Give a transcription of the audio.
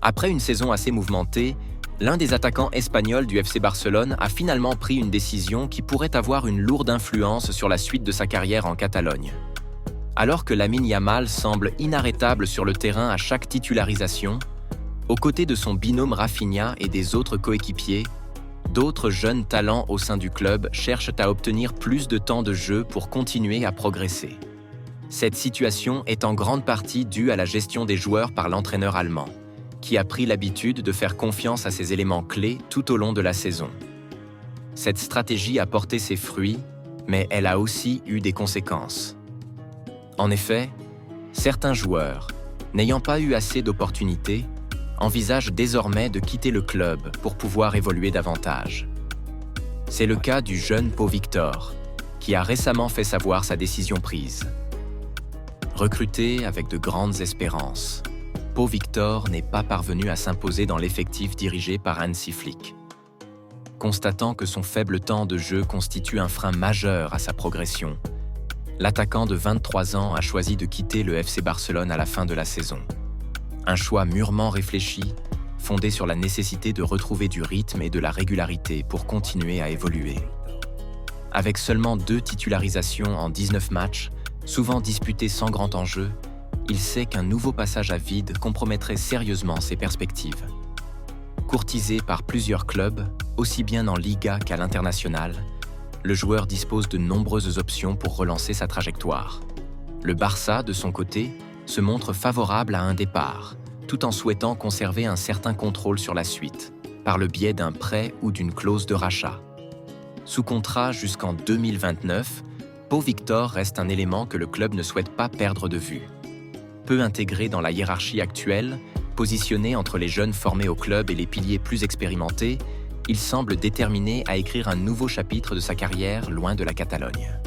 Après une saison assez mouvementée, l'un des attaquants espagnols du FC Barcelone a finalement pris une décision qui pourrait avoir une lourde influence sur la suite de sa carrière en Catalogne. Alors que Lamine Yamal semble inarrêtable sur le terrain à chaque titularisation, aux côtés de son binôme Rafinha et des autres coéquipiers, d'autres jeunes talents au sein du club cherchent à obtenir plus de temps de jeu pour continuer à progresser. Cette situation est en grande partie due à la gestion des joueurs par l'entraîneur allemand, qui a pris l'habitude de faire confiance à ces éléments clés tout au long de la saison. Cette stratégie a porté ses fruits, mais elle a aussi eu des conséquences. En effet, certains joueurs, n'ayant pas eu assez d'opportunités, envisagent désormais de quitter le club pour pouvoir évoluer davantage. C'est le cas du jeune Pau Victor, qui a récemment fait savoir sa décision prise. Recruté avec de grandes espérances, Pau Victor n'est pas parvenu à s'imposer dans l'effectif dirigé par Hansi Flick. Constatant que son faible temps de jeu constitue un frein majeur à sa progression, l'attaquant de 23 ans a choisi de quitter le FC Barcelone à la fin de la saison. Un choix mûrement réfléchi, fondé sur la nécessité de retrouver du rythme et de la régularité pour continuer à évoluer. Avec seulement 2 titularisations en 19 matchs, souvent disputés sans grand enjeu, il sait qu'un nouveau passage à vide compromettrait sérieusement ses perspectives. Courtisé par plusieurs clubs, aussi bien en Liga qu'à l'international, le joueur dispose de nombreuses options pour relancer sa trajectoire. Le Barça, de son côté, se montre favorable à un départ, tout en souhaitant conserver un certain contrôle sur la suite, par le biais d'un prêt ou d'une clause de rachat. Sous contrat jusqu'en 2029, Pau Victor reste un élément que le club ne souhaite pas perdre de vue. Peu intégré dans la hiérarchie actuelle, positionné entre les jeunes formés au club et les piliers plus expérimentés, il semble déterminé à écrire un nouveau chapitre de sa carrière loin de la Catalogne.